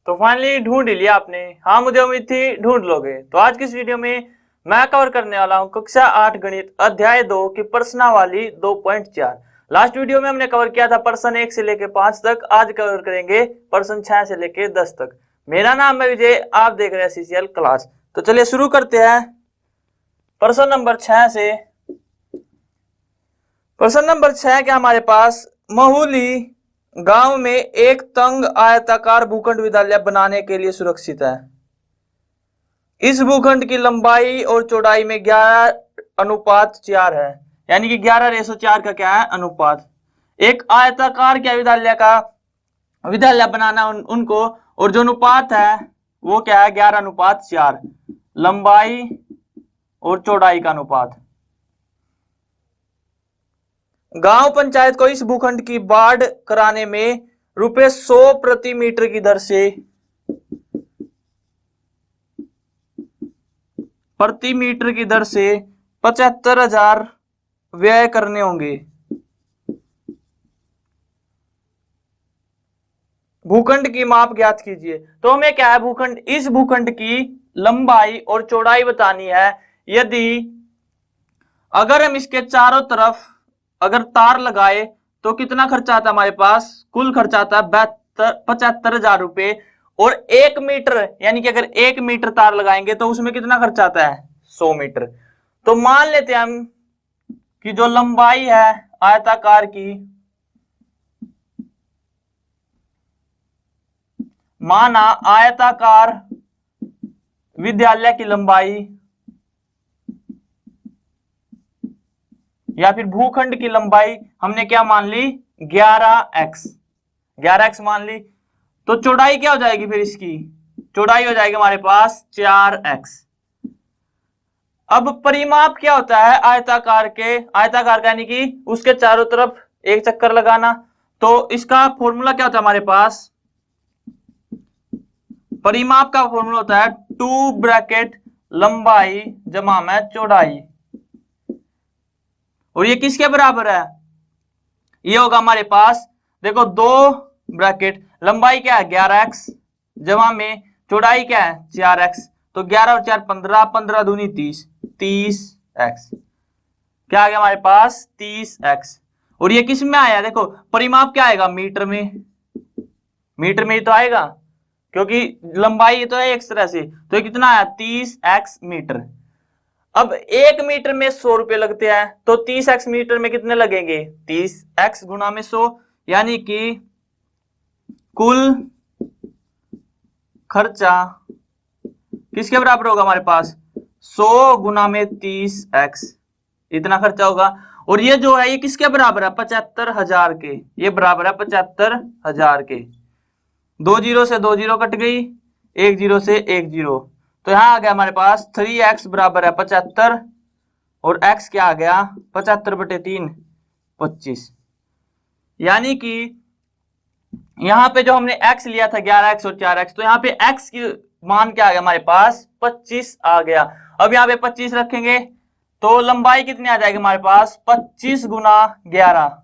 तो फाइनली ढूंढ ही लिया आपने। हाँ, मुझे उम्मीद थी ढूंढ लोगे। तो आज की इस वीडियो में मैं कवर करने वाला हूँ कक्षा 8 गणित अध्याय 2 की प्रश्नावली 2.4। लास्ट वीडियो में हमने कवर किया था प्रश्न 1 से लेकर 5 तक। आज कवर करेंगे प्रश्न 6 से लेकर 10 तक। मेरा नाम है विजय, आप देख रहे हैं सीसीएल क्लास। तो चलिए शुरू करते हैं प्रश्न नंबर 6 से। प्रश्न नंबर 6 के हमारे पास महुली गांव में एक तंग आयताकार भूखंड विद्यालय बनाने के लिए सुरक्षित है। इस भूखंड की लंबाई और चौड़ाई में 11:4 है, यानी कि 11:4 का क्या है अनुपात। एक आयताकार क्या विद्यालय बनाना उनको, और जो अनुपात है वो क्या है 11:4, लंबाई और चौड़ाई का अनुपात। गांव पंचायत को इस भूखंड की बाढ़ कराने में ₹100 प्रति मीटर की दर से प्रति मीटर की दर से 75,000 व्यय करने होंगे। भूखंड की माप ज्ञात कीजिए। तो हमें क्या है भूखंड, इस भूखंड की लंबाई और चौड़ाई बतानी है। यदि अगर हम इसके चारों तरफ अगर तार लगाए तो कितना खर्चा आता है हमारे पास, कुल खर्चा आता है 75,000 रुपए। और 1 मीटर, यानी कि अगर 1 मीटर तार लगाएंगे तो उसमें कितना खर्चा आता है 100 मीटर। तो मान लेते हैं हम कि जो लंबाई है आयताकार की, माना आयताकार विद्यालय की लंबाई या फिर भूखंड की लंबाई हमने क्या मान ली 11x मान ली। तो चौड़ाई क्या हो जाएगी, फिर इसकी चौड़ाई हो जाएगी हमारे पास 4x। अब परिमाप क्या होता है आयताकार का, यानी कि उसके चारों तरफ एक चक्कर लगाना। तो इसका फॉर्मूला क्या होता है हमारे पास, परिमाप का फॉर्मूला होता है 2 ब्रैकेट लंबाई जमा में चौड़ाई। और ये किसके बराबर है, ये होगा हमारे पास, देखो 2 ब्रैकेट लंबाई क्या है 11x जमा में चौड़ाई क्या है 4x। तो 11 और 4 15, 15 दूनी 30, 30x। क्या आ गया हमारे पास 30x। और ये किस में आया, देखो परिमाप क्या आएगा मीटर में, मीटर में ही तो आएगा क्योंकि लंबाई तो है एक तरह से। तो ये कितना आया 30x मीटर। अब 1 मीटर में 100 रुपए लगते हैं, तो 30x मीटर में कितने लगेंगे 30x गुना में 100, यानी कि कुल खर्चा किसके बराबर होगा हमारे पास 100 गुना में 30x, इतना खर्चा होगा। और ये जो है ये किसके बराबर है 75,000 के, ये बराबर है 75,000 के। 2 जीरो से 2 जीरो कट गई, 1 जीरो से 1 जीरो। तो यहां आ गया हमारे पास 3x बराबर है 75, और x क्या आ गया 75/3 25। यानी कि यहां पे जो हमने x लिया था 11x और 4x, तो यहां पे x की मान क्या आ गया हमारे पास 25 आ गया। अब यहाँ पे 25 रखेंगे तो लंबाई कितनी आ जाएगी हमारे पास 25 गुना 11,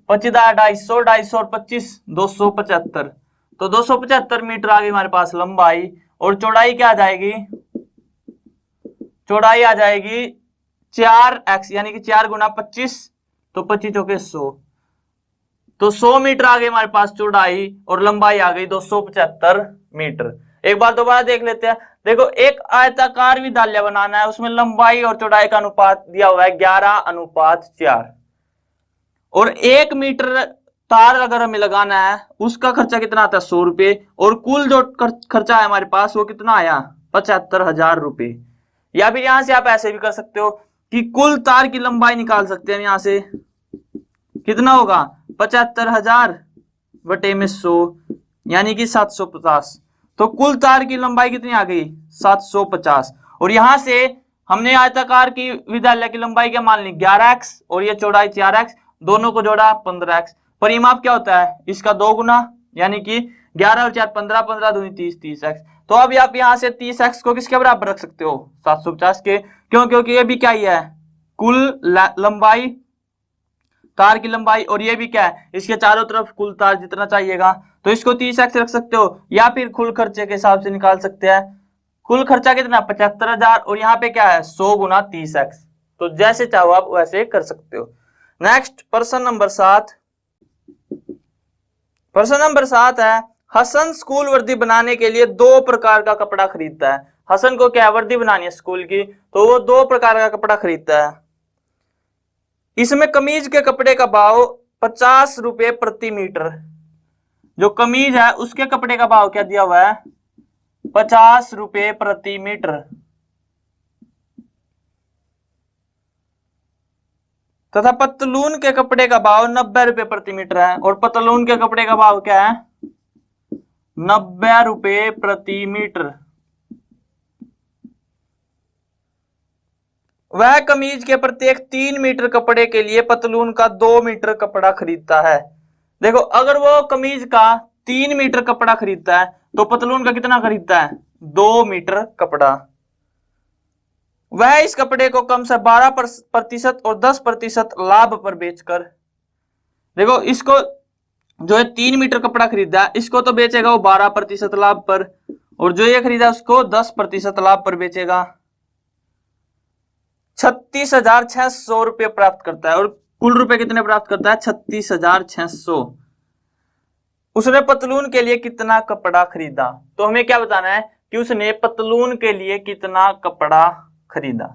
25 250, 250 और 25 275। तो 275 मीटर आ गई हमारे पास लंबाई। और चौड़ाई क्या आ जाएगी, चौड़ाई आ जाएगी 4x, यानी कि 4 गुना 25, तो 25 चौके 100। तो 100 मीटर आ गई हमारे पास चौड़ाई, और लंबाई आ गई 275 मीटर। एक बार दोबारा देख लेते हैं। देखो एक आयताकार विद्यालय बनाना है, उसमें लंबाई और चौड़ाई का अनुपात दिया हुआ है 11:4, और 1 मीटर तार अगर हमें लगाना है उसका खर्चा कितना आता है 100 रुपए। और कुल जो खर्चा है हमारे पास वो कितना आया 75,000 रुपए। या फिर यहां से आप ऐसे भी कर सकते हो कि कुल तार की लंबाई निकाल सकते हैं। यहां से कितना होगा 75,000 बटे में 100, यानी कि 750। तो कुल तार की लंबाई कितनी आ गई 750। और यहां से हमने आयताकार की विद्यालय की लंबाई क्या मान ली 11x, और ये चौड़ाई 4x, दोनों को जोड़ा 15x। परिमाप क्या होता है इसका 2 गुना, यानी कि 11 और 4 15, 15 दूनी 30, 30x। तो अब आप यहां से 30x को किसके बराबर रख सकते हो 750 के, क्यों, क्योंकि ये भी क्या ही है कुल लंबाई तार की लंबाई, और ये भी क्या है, इसके चारों तरफ कुल तार जितना चाहिएगा, तो इसको 30x रख सकते हो, या फिर कुल खर्चे के हिसाब से निकाल सकते हैं। कुल खर्चा कितना, 75,000, और यहाँ पे क्या है, 100 गुना 30x। तो जैसे चाहो आप वैसे कर सकते हो। नेक्स्ट प्रश्न नंबर 7। प्रश्न नंबर 7 है, हसन स्कूल वर्दी बनाने के लिए 2 प्रकार का कपड़ा खरीदता है। हसन को क्या वर्दी बनानी है स्कूल की, तो वो 2 प्रकार का कपड़ा खरीदता है। इसमें कमीज के कपड़े का भाव 50 रुपए प्रति मीटर। जो कमीज है उसके कपड़े का भाव क्या दिया हुआ है, 50 रुपए प्रति मीटर, तथा पतलून के कपड़े का भाव 90 रुपए प्रति मीटर है। और पतलून के कपड़े का भाव क्या है, 90 रुपए प्रति मीटर। वह कमीज के प्रत्येक 3 मीटर कपड़े के लिए पतलून का 2 मीटर कपड़ा खरीदता है। देखो, अगर वो कमीज का 3 मीटर कपड़ा खरीदता है तो पतलून का कितना खरीदता है, 2 मीटर कपड़ा। वह इस कपड़े को कम से 12% और 10% लाभ पर बेचकर, देखो इसको जो है 3 मीटर कपड़ा खरीदा है, इसको तो बेचेगा वो 12% लाभ पर, और जो ये खरीदा उसको 10% लाभ पर बेचेगा। 36,600 रुपये प्राप्त करता है। और कुल रुपए कितने प्राप्त करता है, 36,600। उसने पतलून के लिए कितना कपड़ा खरीदा, तो हमें क्या बताना है कि उसने पतलून के लिए कितना कपड़ा खरीदा।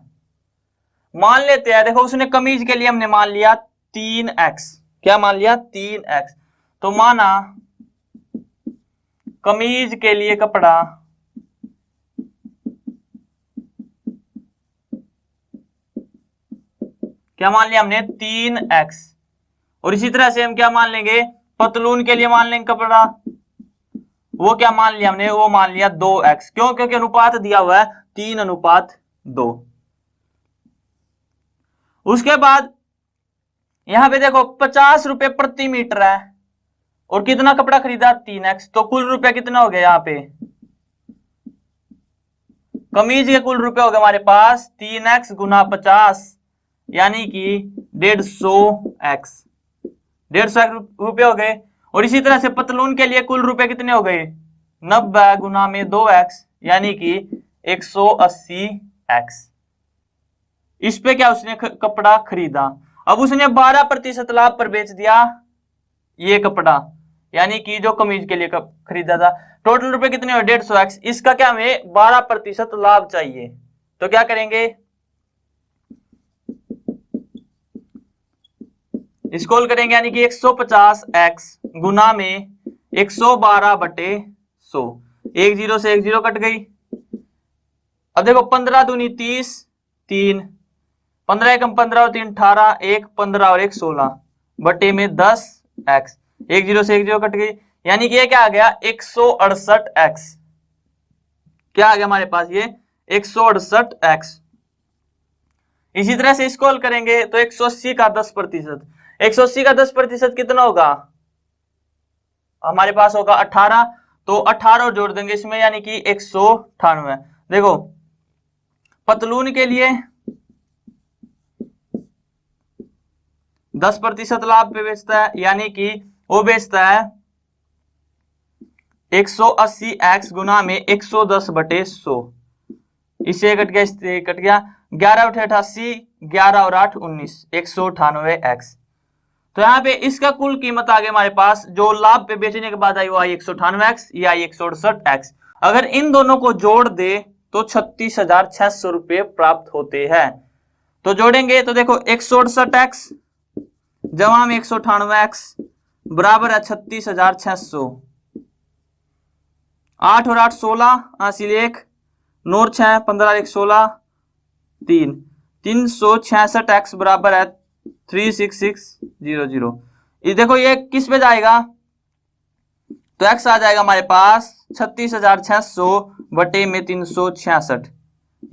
मान लेते हैं, देखो उसने कमीज के लिए हमने मान लिया 3x, क्या मान लिया, 3x। तो माना कमीज के लिए कपड़ा क्या मान लिया हमने, 3x। और इसी तरह से हम क्या मान लेंगे, पतलून के लिए मान लेंगे कपड़ा, वो क्या मान लिया हमने, वो मान लिया 2x। क्यों, क्योंकि अनुपात दिया हुआ है 3:2। उसके बाद यहां पे देखो 50 रुपए प्रति मीटर है, और कितना कपड़ा खरीदा, 3x। तो कुल रुपए कितना हो गया, यहाँ पे कमीज के कुल रुपए हो गए हमारे पास 3x गुना 50, यानी कि 150x, 150 रुपए हो गए। और इसी तरह से पतलून के लिए कुल रुपए कितने हो गए, 90 गुना में 2x, यानी कि 180x। इस पे क्या उसने कपड़ा खरीदा। अब उसने 12% लाभ पर बेच दिया ये कपड़ा, यानी कि जो कमीज के लिए खरीदा था। टोटल रुपए कितने हुए, 150x। इसका क्या हमें 12% लाभ चाहिए, तो क्या करेंगे, इसको करेंगे, यानी कि 150x गुना में 112/100। 1 0 से 1 0 कट गई। अब देखो 15 दूनी 30, 3, 15 एकम 15 और 3 18, 1 15 और 1 16 बटे में 10x। 1 0 से 1 0 कट गई, यानी कि ये क्या आ गया, 168x। क्या आ गया हमारे पास, ये 168x। इसी तरह से इसको हल करेंगे तो 180 का 10%, 180 का 10% कितना होगा, हमारे पास होगा 18। तो 18 और जोड़ देंगे इसमें, यानी कि 198। देखो पतलून के लिए 10% लाभ पे बेचता है, यानी कि वो बेचता है 180x गुना में 110/100। इससे कट गया, इससे कट गया, 11 8 88, 11 और 8 19, 198x। तो यहाँ पे इसका कुल कीमत आ गई हमारे पास, जो लाभ पे बेचने के बाद आई वो आई 198x, ये आई 168x। अगर इन दोनों को जोड़ दे तो 36,600 रुपये प्राप्त होते हैं। तो जोड़ेंगे तो देखो 168x जमा में 198x बराबर है 36,600। 8 और 8 16, हासिल 1, 9 6 15 1 16, 3, 366x बराबर है 36600। ये देखो ये किस पे जाएगा, तो x आ जाएगा हमारे पास 36,600 बटे में 366,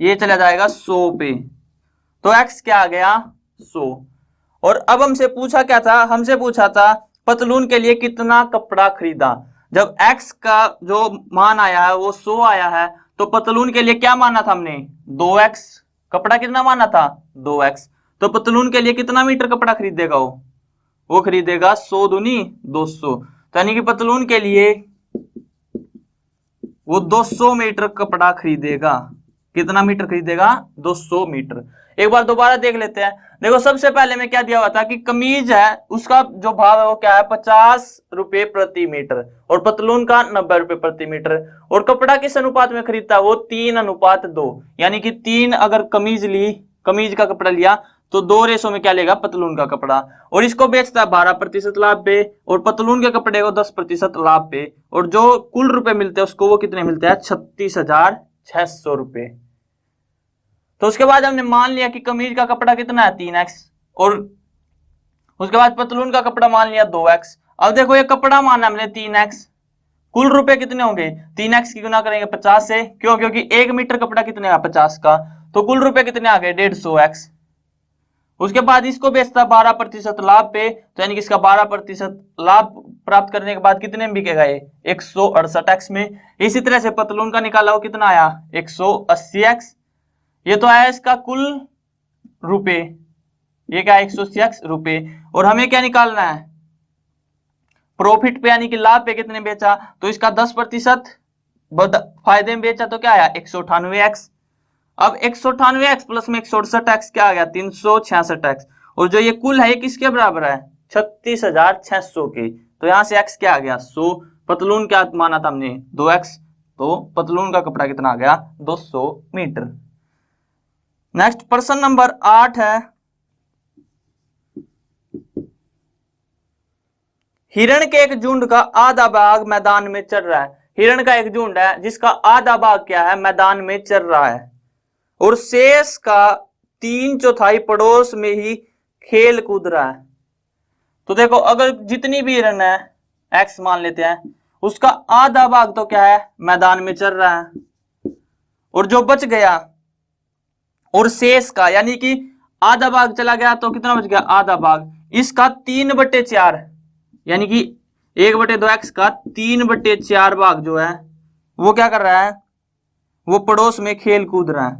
ये चला जाएगा 100 पे। तो x क्या आ गया, 100। और अब हमसे पूछा क्या था, हमसे पूछा था पतलून के लिए कितना कपड़ा खरीदा। जब x का जो मान आया है वो 100 आया है, तो पतलून के लिए क्या माना था हमने, 2x। कपड़ा कितना माना था, 2x। तो पतलून के लिए कितना मीटर कपड़ा खरीदेगा वो, वो खरीदेगा 100 दूनी 200, तो यानी कि पतलून के लिए वो 200 मीटर कपड़ा खरीदेगा। कितना मीटर खरीदेगा? 200 मीटर। एक बार दोबारा देख लेते हैं। देखो सबसे पहले में क्या दिया हुआ था कि कमीज है उसका जो भाव है वो क्या है 50 रुपए प्रति मीटर और पतलून का 90 रुपए प्रति मीटर। और कपड़ा किस अनुपात में खरीदता है वो 3:2, यानी कि 3 अगर कमीज का कपड़ा लिया तो 2 रेशो में क्या लेगा पतलून का कपड़ा। और इसको बेचता है 12% लाभ पे और पतलून के कपड़े को 10% लाभ पे। और जो कुल रुपए मिलते हैं उसको वो कितने मिलते हैं 36,600 रुपए। तो उसके बाद हमने मान लिया कि कमीज का कपड़ा कितना है 3x और उसके बाद पतलून का कपड़ा मान लिया 2x। अब देखो ये कपड़ा माना हमने 3x, कुल रुपए कितने होंगे 3x की गुना करेंगे 50 से, क्यों? क्योंकि 1 मीटर कपड़ा कितने का 50 का, तो कुल रुपए कितने आ गए 150x। उसके बाद इसको बेचता 12% लाभ पे, तो यानी कि इसका 12% लाभ प्राप्त करने के बाद कितने में बिकेगा ये 168x में। इसी तरह से पतलून का निकाला वो कितना आया 180x। ये तो आया इसका कुल रुपए, ये क्या 180x रुपए। और हमें क्या निकालना है प्रॉफिट पे, यानी कि लाभ पे कितने बेचा, तो इसका 10% फायदे में बेचा तो क्या आया 198x। अब 198x प्लस में 168x क्या आ गया 366x। और जो ये कुल है ये किसके बराबर है 36,600 के। तो यहां से x क्या आ गया 100। पतलून क्या माना था हमने 2x, तो पतलून का कपड़ा कितना आ गया 200 मीटर। नेक्स्ट प्रश्न नंबर 8 है, हिरण के एक झुंड का आधा भाग मैदान में चल रहा है। हिरण का एक झुंड है जिसका आधा भाग क्या है मैदान में चल रहा है और शेष का 3/4 पड़ोस में ही खेल कूद रहा है। तो देखो अगर जितनी भी हिरण है x मान लेते हैं, उसका आधा भाग तो क्या है मैदान में चल रहा है और जो बच गया और शेष का, यानी कि आधा भाग चला गया तो कितना बच गया आधा भाग, इसका 3/4 यानी कि 1/2x का 3/4 भाग जो है वो क्या कर रहा है वो पड़ोस में खेल कूद रहा है।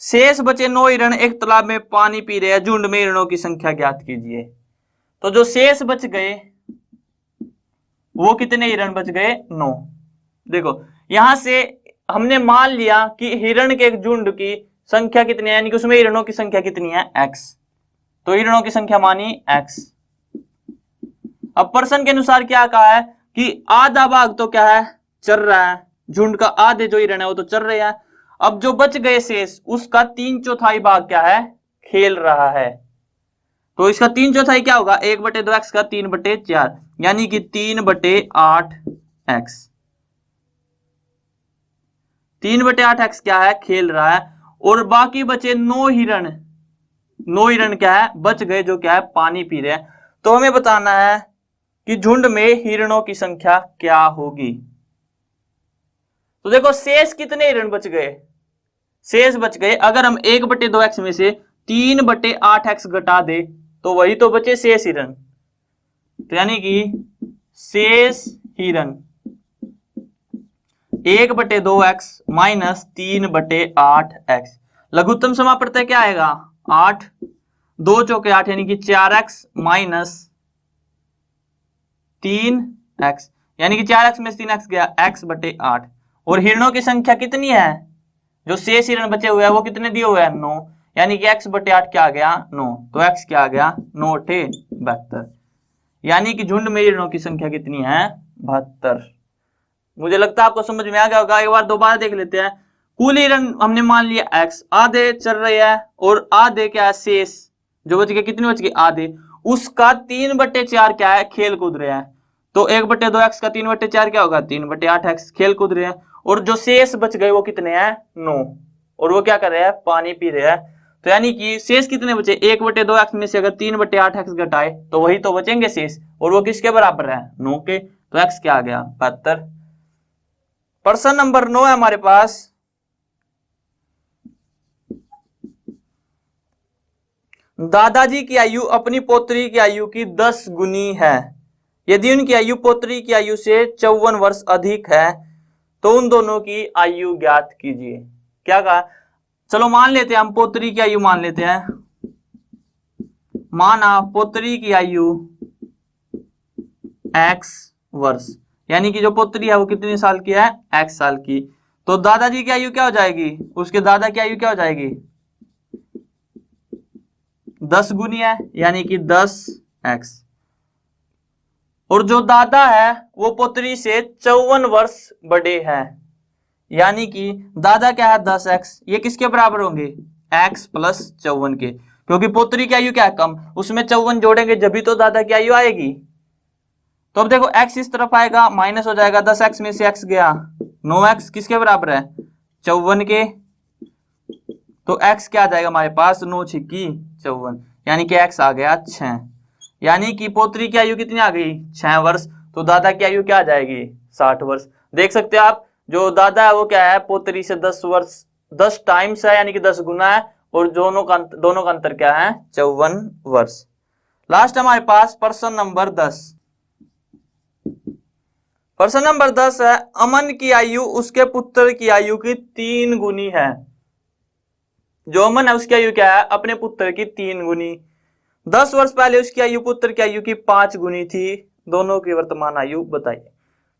शेष बचे 9 हिरण एक तालाब में पानी पी रहे हैं, झुंड में हिरणों की संख्या ज्ञात कीजिए। तो जो शेष बच गए वो कितने हिरण बच गए 9। देखो यहां से हमने मान लिया कि हिरण के एक झुंड की संख्या कितनी है, यानी कि उसमें हिरणों की संख्या कितनी है x, तो हिरणों की संख्या मानी x। अब प्रश्न के अनुसार क्या कहा है कि आधा भाग तो क्या है चल रहा है, झुंड का आधे जो हिरण है वो तो चल रहे हैं। अब जो बच गए शेष उसका 3/4 भाग क्या है खेल रहा है, तो इसका 3/4 क्या होगा 1/2x का 3/4 यानी कि 3/8x। 3/8x क्या है खेल रहा है और बाकी बचे 9 हिरण क्या है बच गए जो क्या है पानी पी रहे हैं। तो हमें बताना है कि झुंड में हिरणों की संख्या क्या होगी। तो देखो शेष कितने हिरण बच गए, शेष बच गए अगर हम 1/2x में से 3/8x घटा दे तो वही तो बचे शेष हिरण, तो यानी कि शेष हिरण 1/2x माइनस 3/8x। लघुत्तम समापवर्तक क्या आएगा 8, 2 चौके 8 यानी कि 4x माइनस 3x, यानी कि 4x में 3x गया x/8। और हिरणों की संख्या कितनी है, जो शेष हिरण बचे हुए हैं वो कितने दिए हुए हैं 9, यानी कि x/8 क्या आ गया 9, तो x क्या आ गया 9 × 72, यानी कि झुंड में हिरणों की संख्या कितनी है 72। मुझे लगता है आपको समझ में आ गया होगा। एक बार दोबारा देख लेते हैं। कुल हिरण हमने मान लिया x, आधे चल रहे हैं और आधे क्या है शेष जो बच गए, कितने बच गए आधे, उसका 3/4 क्या है खेल कूद रहे हैं। तो 1/2x का 3/4 क्या होगा 3/8x खेल कूद रहे हैं। और जो शेष बच गए वो कितने हैं 9 और वो क्या कर रहे हैं पानी पी रहे हैं। तो यानी कि शेष कितने बचे 1/2x में से अगर 3/8x घटाए तो वही तो बचेंगे शेष, और वो किसके बराबर है 9 के, तो x क्या आ गया 72। प्रश्न नंबर 9 है हमारे पास, दादाजी की आयु अपनी पोत्री की आयु की 10 गुनी है। यदि उनकी आयु पोत्री की आयु से 54 वर्ष अधिक है तो उन दोनों की आयु ज्ञात कीजिए। क्या कहा चलो मान लेते हैं हम पोत्री की आयु मान लेते हैं, माना पोत्री की आयु x वर्ष, यानी कि जो पोत्री है वो कितने साल की है, x साल की। तो दादाजी की आयु क्या हो जाएगी, उसके दादा की आयु क्या हो जाएगी, 10 गुनी है, यानी कि 10x। और जो दादा है वो पोत्री से 54 वर्ष बड़े हैं, यानी कि दादा क्या है 10x, ये किसके बराबर होंगे, x प्लस 54 के, क्योंकि पोत्री की आयु क्या है कम, उसमें 54 जोड़ेंगे जब भी तो दादा की आयु आएगी। तो अब देखो x इस तरफ आएगा, माइनस हो जाएगा, 10x में से x गया, 9x किसके बराबर है, 54 के। तो x क्या आ जाएगा हमारे पास, 9 छिक्की 54, यानी कि x आ गया 6, यानी कि पोत्री की आयु कितनी आ गई, 6 वर्ष। तो दादा की आयु क्या आ जाएगी, 60 वर्ष। देख सकते हो आप, जो दादा है वो क्या है, पोत्री से 10 वर्ष, 10 टाइम्स है, यानी कि 10 गुना है, और दोनों का अंतर क्या है, 54 वर्ष। लास्ट हमारे पास प्रश्न नंबर 10। प्रश्न नंबर 10 है, अमन की आयु उसके पुत्र की आयु की 3 गुनी है। जो अमन है उसकी आयु क्या है, अपने पुत्र की 3 गुनी। 10 वर्ष पहले उसकी आयु पुत्र की आयु की 5 गुनी थी, दोनों की वर्तमान आयु बताइए।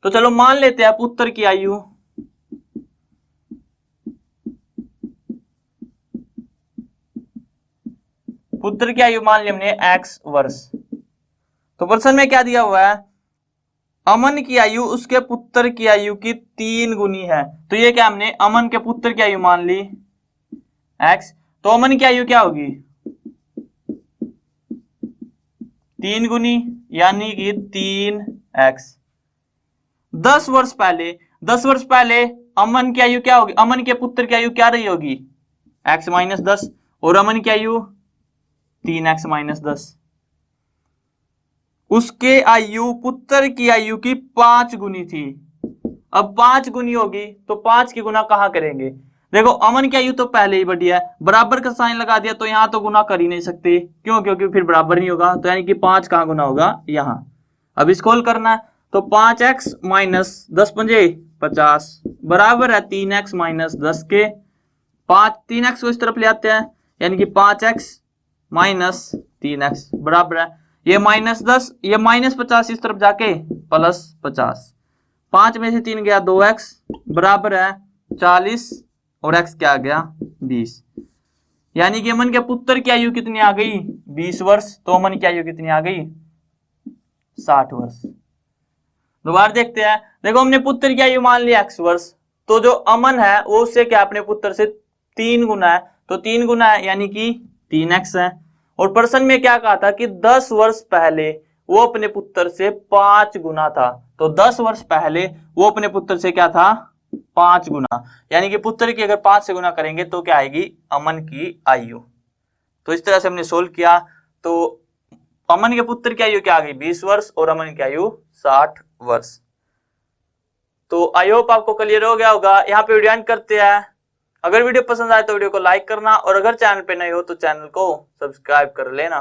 तो चलो मान लेते हैं पुत्र की आयु, पुत्र की आयु मान ली हमने x वर्ष। तो प्रश्न में क्या दिया हुआ है, अमन की आयु उसके पुत्र की आयु की 3 गुनी है। तो ये क्या हमने अमन के पुत्र की आयु मान ली x, तो अमन की आयु क्या होगी, 3 गुनी, यानी कि 3x। 10 वर्ष पहले अमन की आयु क्या होगी, अमन के पुत्र की आयु क्या रही होगी, x माइनस 10, और अमन की आयु 3x माइनस 10। उसके आयु पुत्र की आयु की 5 गुनी थी। अब 5 गुनी होगी तो 5 की गुना कहां करेंगे, देखो अमन की आयु तो पहले ही बढ़ी है, बराबर का साइन लगा दिया, तो यहां तो गुना कर ही नहीं सकते, क्यों, क्योंकि फिर बराबर नहीं होगा, तो यानी कि 5 कहां गुना होगा, यहां। अब इसको हल करना है, तो 5x माइनस 10 पंजे 50 बराबर है 3x माइनस 10 के। 3x को इस तरफ ले आते हैं, यानी कि 5x माइनस 3x बराबर है, ये माइनस 10, ये माइनस 50 इस तरफ जाके प्लस 50, 5 में से 3 गया 2x बराबर है 40, और x क्या आ गया 20, यानी कि अमन के पुत्र की आयु कितनी आ गई, 20 वर्ष। तो अमन की आयु कितनी आ गई, 60 वर्ष। दोबारा देखते हैं, देखो हमने पुत्र की आयु मान ली x वर्ष, तो जो अमन है वो उससे क्या अपने पुत्र से 3 गुना है, तो 3 गुना है, यानी कि 3x है। और प्रश्न में क्या कहा था कि 10 वर्ष पहले वो अपने पुत्र से 5 गुना था, तो 10 वर्ष पहले वो अपने पुत्र से क्या था, 5 गुना, यानी कि पुत्र की अगर 5 से गुना करेंगे तो क्या आएगी, अमन की आयु। तो इस तरह से हमने सोल्व किया, तो अमन के पुत्र की आयु क्या आ गई, 20 वर्ष, और अमन की आयु 60 वर्ष। तो आई होप आपको क्लियर हो गया होगा। यहाँ पे वीडियो एंड करते हैं। अगर वीडियो पसंद आए तो वीडियो को लाइक करना, और अगर चैनल पे नए हो तो चैनल को सब्सक्राइब कर लेना।